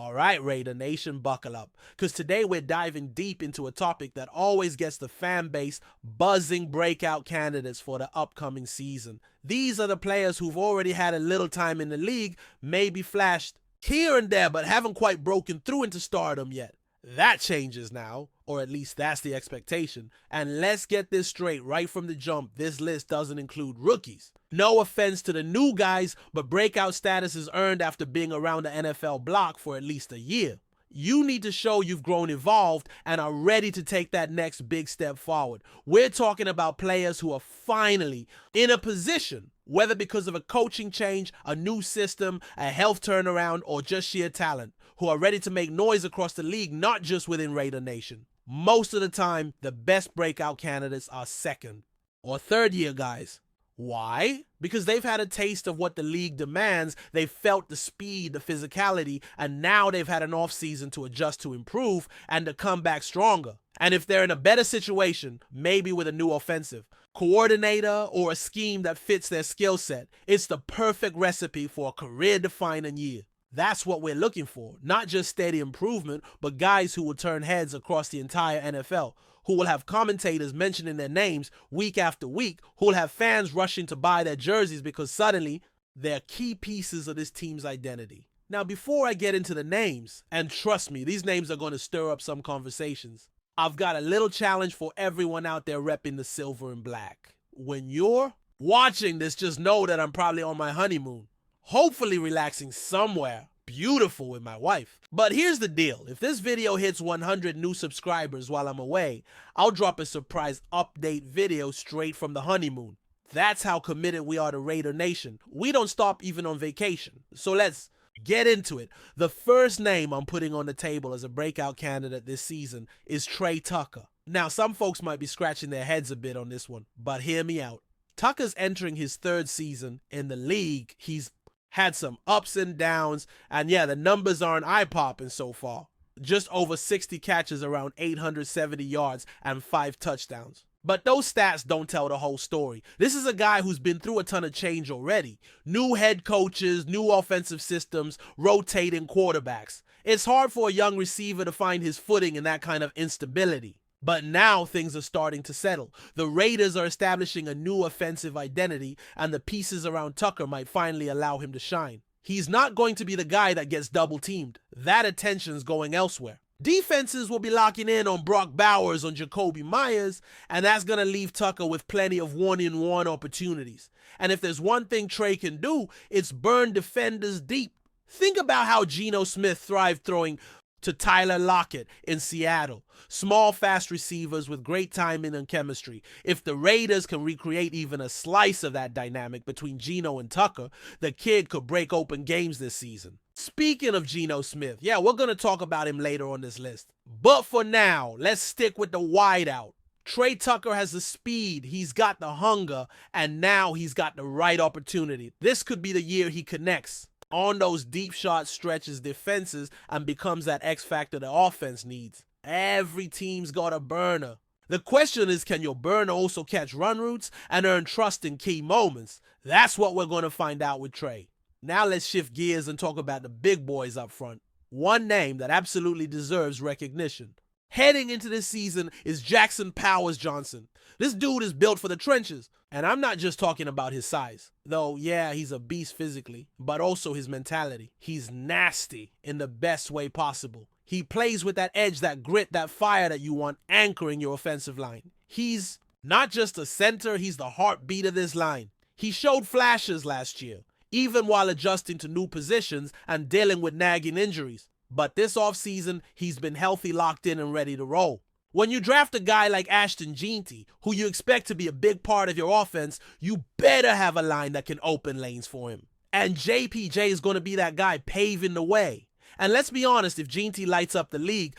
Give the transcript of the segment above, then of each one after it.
All right, Raider Nation, buckle up, because today we're diving deep into a topic that always gets the fan base buzzing breakout candidates for the upcoming season. These are the players who've already had a little time in the league, maybe flashed here and there, but haven't quite broken through into stardom yet. That changes now, or at least that's the expectation. And let's get this straight right from the jump, this list doesn't include rookies. No offense to the new guys, but breakout status is earned after being around the NFL block for at least a year. You need to show you've grown evolved and are ready to take that next big step forward. We're talking about players who are finally in a position, whether because of a coaching change, a new system, a health turnaround, or just sheer talent, who are ready to make noise across the league, not just within Raider Nation. Most of the time, the best breakout candidates are second or third year guys. Why? Because they've had a taste of what the league demands, they've felt the speed, the physicality, and now they've had an offseason to adjust to improve and to come back stronger. And if they're in a better situation, maybe with a new offensive coordinator or a scheme that fits their skill set, it's the perfect recipe for a career-defining year. That's what we're looking for, not just steady improvement, but guys who will turn heads across the entire NFL, who will have commentators mentioning their names week after week, who will have fans rushing to buy their jerseys because suddenly they're key pieces of this team's identity. Now, before I get into the names, and trust me, these names are going to stir up some conversations, I've got a little challenge for everyone out there repping the silver and black. When you're watching this, just know that I'm probably on my honeymoon, hopefully relaxing somewhere beautiful with my wife. But here's the deal. If this video hits 100 new subscribers while I'm away, I'll drop a surprise update video straight from the honeymoon. That's how committed we are to Raider Nation. We don't stop even on vacation. So let's get into it. The first name I'm putting on the table as a breakout candidate this season is Tyrie Tucker. Now, some folks might be scratching their heads a bit on this one, but hear me out. Tucker's entering his third season in the league. He's had some ups and downs, and yeah, the numbers aren't eye-popping so far. Just over 60 catches, around 870 yards, and 5 touchdowns. But those stats don't tell the whole story. This is a guy who's been through a ton of change already. New head coaches, new offensive systems, rotating quarterbacks. It's hard for a young receiver to find his footing in that kind of instability. But now things are starting to settle. The Raiders are establishing a new offensive identity, and the pieces around Tucker might finally allow him to shine. He's not going to be the guy that gets double teamed. That attention's going elsewhere. Defenses will be locking in on Brock Bowers, on Jacoby Myers, and that's going to leave Tucker with plenty of one-on-one opportunities. And if there's one thing Tyrie can do, it's burn defenders deep. Think about how Geno Smith thrived throwing to Tyler Lockett in Seattle. Small, fast receivers with great timing and chemistry. If the Raiders can recreate even a slice of that dynamic between Geno and Tucker, the kid could break open games this season. Speaking of Geno Smith, yeah, we're going to talk about him later on this list. But for now, let's stick with the wideout. Tyrie Tucker has the speed, he's got the hunger, and now he's got the right opportunity. This could be the year he connects on those deep shot stretches defenses and becomes that X factor the offense needs. Every team's got a burner. The question is, can your burner also catch run routes and earn trust in key moments? That's what we're going to find out with Tyrie. Now let's shift gears and talk about the big boys up front. One name that absolutely deserves recognition. Heading into this season is Jackson Powers Johnson. This dude is built for the trenches. And I'm not just talking about his size. Though, yeah, he's a beast physically, but also his mentality. He's nasty in the best way possible. He plays with that edge, that grit, that fire that you want anchoring your offensive line. He's not just a center, he's the heartbeat of this line. He showed flashes last year, even while adjusting to new positions and dealing with nagging injuries. But this offseason, he's been healthy, locked in, and ready to roll. When you draft a guy like Ashton Jeanty, who you expect to be a big part of your offense, you better have a line that can open lanes for him. And JPJ is going to be that guy paving the way. And let's be honest, if Jeanty lights up the league,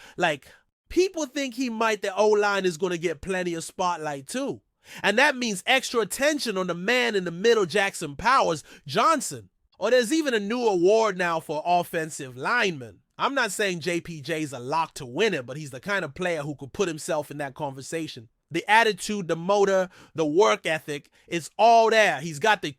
people think he might, the O-line is going to get plenty of spotlight too. And that means extra attention on the man in the middle, Jackson Powers Johnson. Or there's even a new award now for offensive linemen. I'm not saying JPJ's a lock to win it, but he's the kind of player who could put himself in that conversation. The attitude, the motor, the work ethic, it's all there. He's got the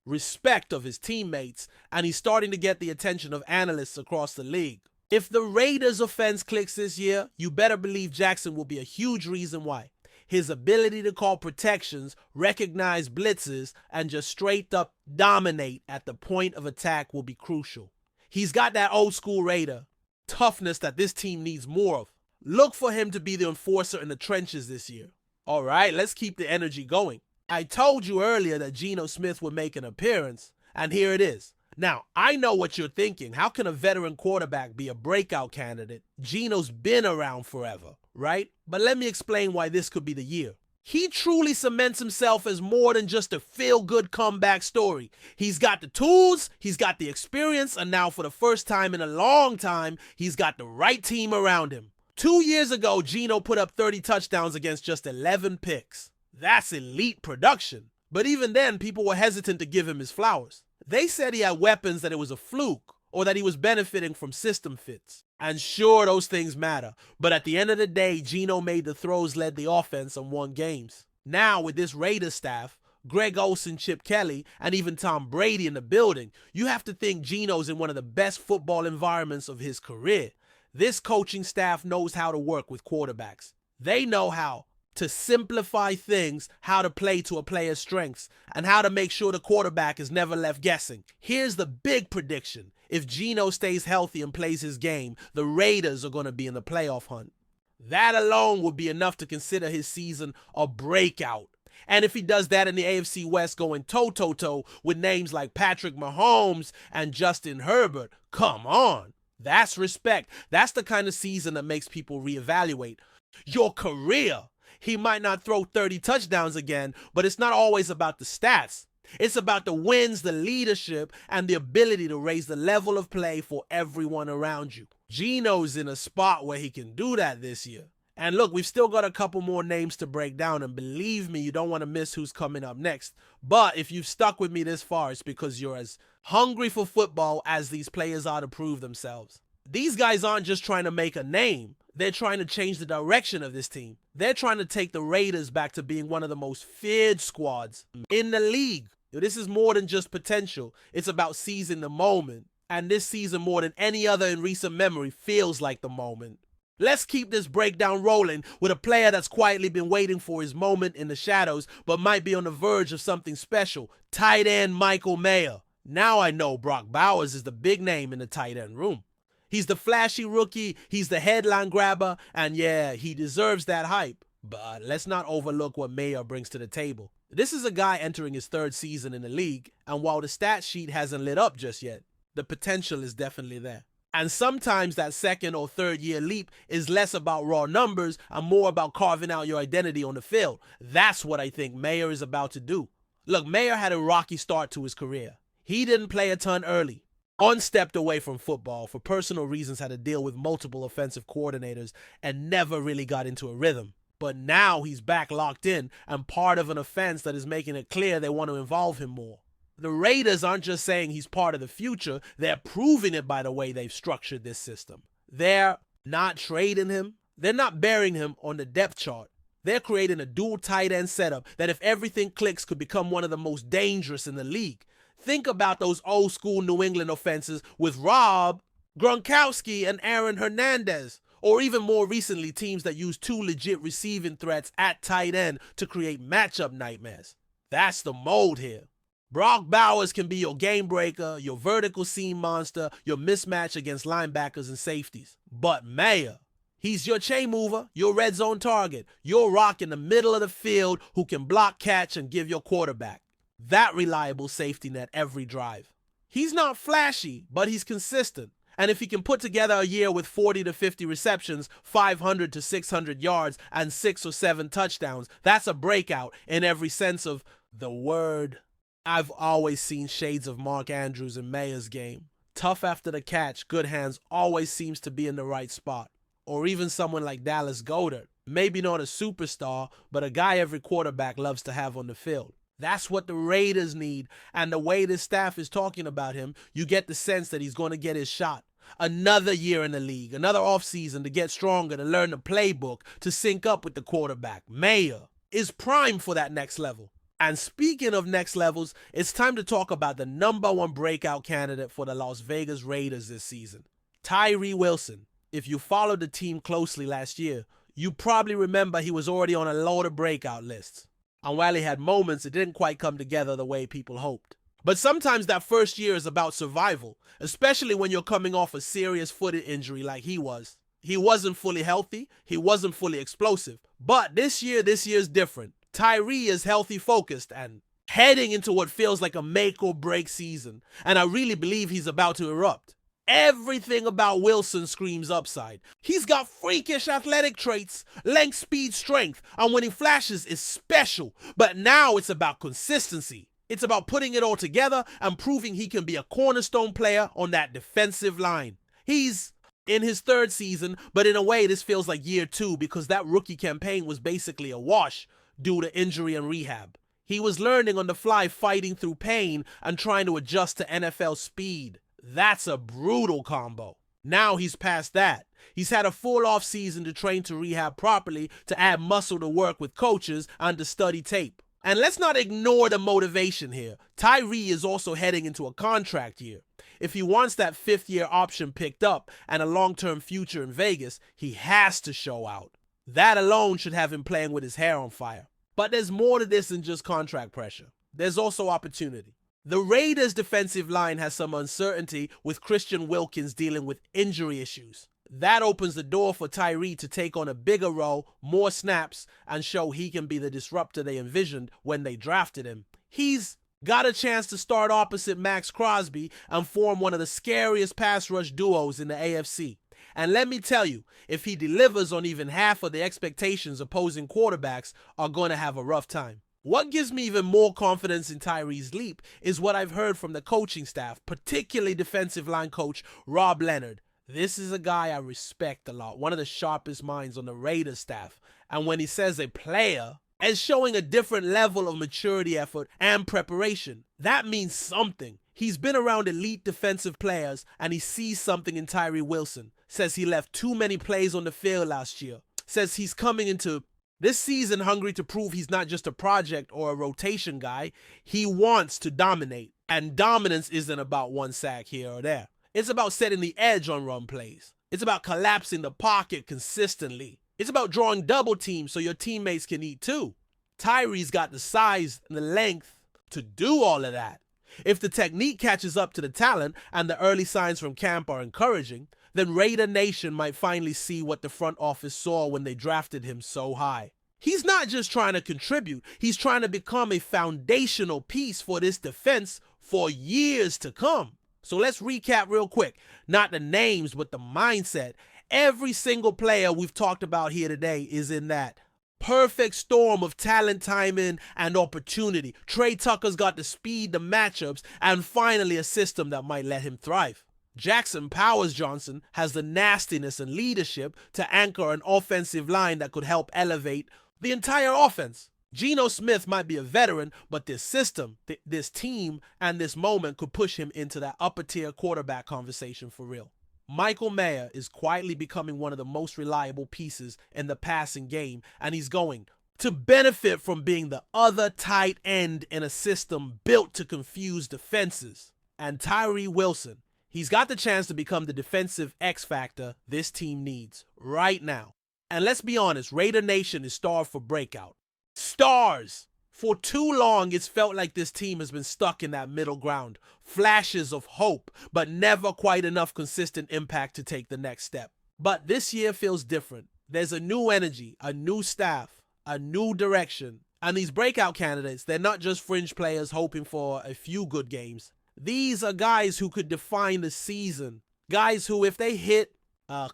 respect of his teammates, and he's starting to get the attention of analysts across the league. If the Raiders' offense clicks this year, you better believe Jackson will be a huge reason why. His ability to call protections, recognize blitzes, and just straight up dominate at the point of attack will be crucial. He's got that old school Raider toughness that this team needs more of. Look for him to be the enforcer in the trenches this year. All right, let's keep the energy going. I told you earlier that Geno Smith would make an appearance, and here it is. Now, I know what you're thinking. How can a veteran quarterback be a breakout candidate? Geno's been around forever, right? But let me explain why this could be the year. He truly cements himself as more than just a feel-good comeback story. He's got the tools, he's got the experience, and now for the first time in a long time, he's got the right team around him. 2 years ago, Geno put up 30 touchdowns against just 11 picks. That's elite production. But even then, people were hesitant to give him his flowers. They said he had weapons, that it was a fluke, or that he was benefiting from system fits. And sure, those things matter. But at the end of the day, Geno made the throws, led the offense, and won games. Now, with this Raiders staff, Greg Olsen, Chip Kelly, and even Tom Brady in the building, you have to think Geno's in one of the best football environments of his career. This coaching staff knows how to work with quarterbacks. They know how to simplify things, how to play to a player's strengths, and how to make sure the quarterback is never left guessing. Here's the big prediction. If Geno stays healthy and plays his game, the Raiders are going to be in the playoff hunt. That alone would be enough to consider his season a breakout. And if he does that in the AFC West going toe-to-toe with names like Patrick Mahomes and Justin Herbert, come on. That's respect. That's the kind of season that makes people reevaluate your career. He might not throw 30 touchdowns again, but it's not always about the stats. It's about the wins, the leadership, and the ability to raise the level of play for everyone around you. Geno's in a spot where he can do that this year. And look, we've still got a couple more names to break down, and believe me, you don't want to miss who's coming up next. But if you've stuck with me this far, it's because you're as hungry for football as these players are to prove themselves. These guys aren't just trying to make a name. They're trying to change the direction of this team. They're trying to take the Raiders back to being one of the most feared squads in the league. This is more than just potential. It's about seizing the moment. And this season, more than any other in recent memory, feels like the moment. Let's keep this breakdown rolling with a player that's quietly been waiting for his moment in the shadows, but might be on the verge of something special. Tight end Michael Mayer. Now I know Brock Bowers is the big name in the tight end room. He's the flashy rookie, he's the headline grabber, and yeah, he deserves that hype. But let's not overlook what Mayer brings to the table. This is a guy entering his third season in the league, and while the stat sheet hasn't lit up just yet, the potential is definitely there. And sometimes that second or third year leap is less about raw numbers and more about carving out your identity on the field. That's what I think Mayer is about to do. Look, Mayer had a rocky start to his career. He didn't play a ton early. Unstepped away from football for personal reasons, had to deal with multiple offensive coordinators and never really got into a rhythm. But now he's back locked in and part of an offense that is making it clear they want to involve him more. The Raiders aren't just saying he's part of the future, they're proving it by the way they've structured this system. They're not trading him, they're not burying him on the depth chart. They're creating a dual tight end setup that if everything clicks could become one of the most dangerous in the league. Think about those old school New England offenses with Rob, Gronkowski, and Aaron Hernandez. Or even more recently, teams that use two legit receiving threats at tight end to create matchup nightmares. That's the mold here. Brock Bowers can be your game breaker, your vertical seam monster, your mismatch against linebackers and safeties. But Mayer, he's your chain mover, your red zone target, your rock in the middle of the field who can block, catch, and give your quarterback that reliable safety net every drive. He's not flashy, but he's consistent. And if he can put together a year with 40 to 50 receptions, 500 to 600 yards, and 6 or 7 touchdowns, that's a breakout in every sense of the word. I've always seen shades of Mark Andrews in Mayer's game. Tough after the catch, good hands, always seems to be in the right spot. Or even someone like Dallas Goedert. Maybe not a superstar, but a guy every quarterback loves to have on the field. That's what the Raiders need, and the way this staff is talking about him, you get the sense that he's going to get his shot. Another year in the league, another offseason to get stronger, to learn the playbook, to sync up with the quarterback. Mayer is primed for that next level. And speaking of next levels, it's time to talk about the #1 breakout candidate for the Las Vegas Raiders this season. Tyrie Wilson. If you followed the team closely last year, you probably remember he was already on a load of breakout lists. And while he had moments, it didn't quite come together the way people hoped. But sometimes that first year is about survival, especially when you're coming off a serious foot injury like he was. He wasn't fully healthy, he wasn't fully explosive. But this year's different. Tyrie is healthy focused and heading into what feels like a make or break season. And I really believe he's about to erupt. Everything about Wilson screams upside. He's got freakish athletic traits, length, speed, strength, and when he flashes is special. But now it's about consistency. It's about putting it all together and proving he can be a cornerstone player on that defensive line. He's in his third season, but in a way this feels like year 2 because that rookie campaign was basically a wash due to injury and rehab. He was learning on the fly, fighting through pain and trying to adjust to NFL speed. That's a brutal combo. Now he's past that. He's had a full off season to train to rehab properly, to add muscle to work with coaches and to study tape. And let's not ignore the motivation here. Tyrie is also heading into a contract year. If he wants that 5th-year option picked up and a long-term future in Vegas, he has to show out. That alone should have him playing with his hair on fire. But there's more to this than just contract pressure. There's also opportunity. The Raiders' defensive line has some uncertainty with Christian Wilkins dealing with injury issues. That opens the door for Tyrie to take on a bigger role, more snaps, and show he can be the disruptor they envisioned when they drafted him. He's got a chance to start opposite Max Crosby and form one of the scariest pass rush duos in the AFC. And let me tell you, if he delivers on even half of the expectations opposing quarterbacks are going to have a rough time. What gives me even more confidence in Tyrie's leap is what I've heard from the coaching staff, particularly defensive line coach Rob Leonard. This is a guy I respect a lot, one of the sharpest minds on the Raiders staff. And when he says a player, as showing a different level of maturity, effort, and preparation, that means something. He's been around elite defensive players and he sees something in Tyrie Wilson. Says he left too many plays on the field last year. Says he's coming into this season hungry to prove he's not just a project or a rotation guy. He wants to dominate. And dominance isn't about one sack here or there. It's about setting the edge on run plays. It's about collapsing the pocket consistently. It's about drawing double teams so your teammates can eat too. Tyrie's got the size and the length to do all of that. If the technique catches up to the talent and the early signs from camp are encouraging, then Raider Nation might finally see what the front office saw when they drafted him so high. He's not just trying to contribute, he's trying to become a foundational piece for this defense for years to come. So let's recap real quick. Not the names, but the mindset. Every single player we've talked about here today is in that perfect storm of talent, timing, and opportunity. Trey Tucker's got the speed, the matchups, and finally a system that might let him thrive. Jackson Powers Johnson has the nastiness and leadership to anchor an offensive line that could help elevate the entire offense. Geno Smith might be a veteran, but this system, this team, and this moment could push him into that upper-tier quarterback conversation for real. Michael Mayer is quietly becoming one of the most reliable pieces in the passing game, and he's going to benefit from being the other tight end in a system built to confuse defenses. And Tyrie Wilson, he's got the chance to become the defensive X factor this team needs right now. And let's be honest, Raider Nation is starved for breakout. Stars! For too long, it's felt like this team has been stuck in that middle ground. Flashes of hope, but never quite enough consistent impact to take the next step. But this year feels different. There's a new energy, a new staff, a new direction. And these breakout candidates, they're not just fringe players hoping for a few good games. These are guys who could define the season. Guys who, if they hit,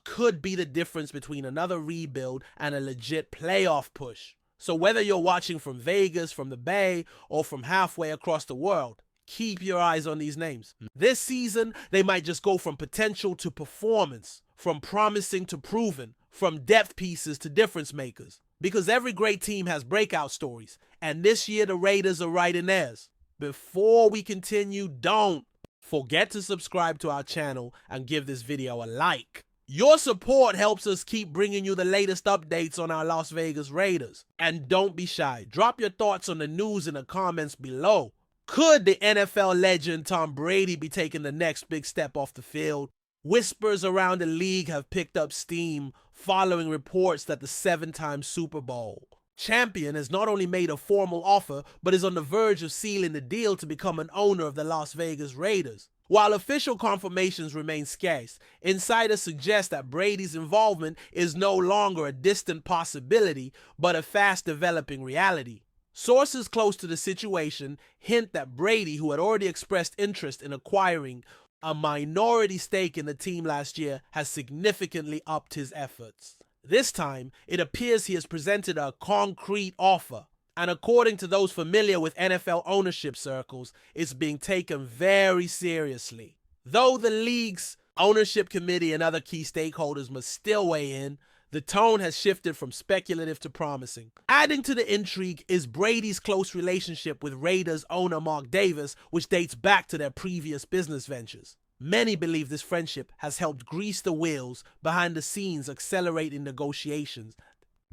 could be the difference between another rebuild and a legit playoff push. So whether you're watching from Vegas, from the Bay, or from halfway across the world, keep your eyes on these names. This season, they might just go from potential to performance, from promising to proven, from depth pieces to difference makers. Because every great team has breakout stories, and this year the Raiders are writing theirs. Before we continue, don't forget to subscribe to our channel and give this video a like. Your support helps us keep bringing you the latest updates on our Las Vegas Raiders. And don't be shy. Drop your thoughts on the news in the comments below. Could the NFL legend Tom Brady be taking the next big step off the field? Whispers around the league have picked up steam following reports that the 7-time Super Bowl champion has not only made a formal offer, but is on the verge of sealing the deal to become an owner of the Las Vegas Raiders. While official confirmations remain scarce, insiders suggest that Brady's involvement is no longer a distant possibility, but a fast-developing reality. Sources close to the situation hint that Brady, who had already expressed interest in acquiring a minority stake in the team last year, has significantly upped his efforts. This time, it appears he has presented a concrete offer, and according to those familiar with NFL ownership circles, it's being taken very seriously. Though the league's ownership committee and other key stakeholders must still weigh in, the tone has shifted from speculative to promising. Adding to the intrigue is Brady's close relationship with Raiders owner Mark Davis, which dates back to their previous business ventures. Many believe this friendship has helped grease the wheels behind the scenes, accelerating negotiations,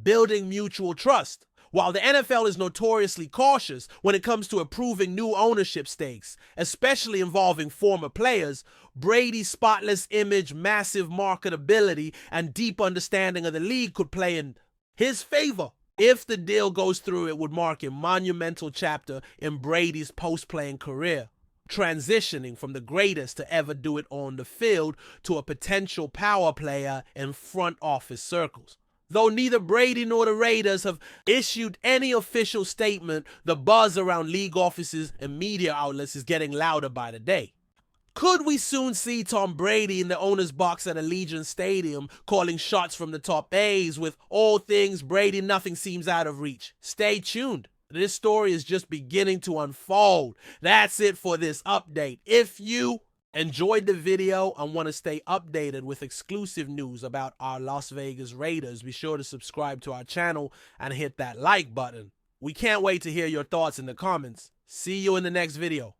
building mutual trust. While the NFL is notoriously cautious when it comes to approving new ownership stakes, especially involving former players, Brady's spotless image, massive marketability, and deep understanding of the league could play in his favor. If the deal goes through, it would mark a monumental chapter in Brady's post-playing career, transitioning from the greatest to ever do it on the field to a potential power player in front office circles. Though neither Brady nor the Raiders have issued any official statement, the buzz around league offices and media outlets is getting louder by the day. Could we soon see Tom Brady in the owner's box at Allegiant Stadium calling shots from the top A's? With all things Brady, nothing seems out of reach. Stay tuned. This story is just beginning to unfold. That's it for this update. If you enjoyed the video and want to stay updated with exclusive news about our Las Vegas Raiders, be sure to subscribe to our channel and hit that like button. We can't wait to hear your thoughts in the comments. See you in the next video.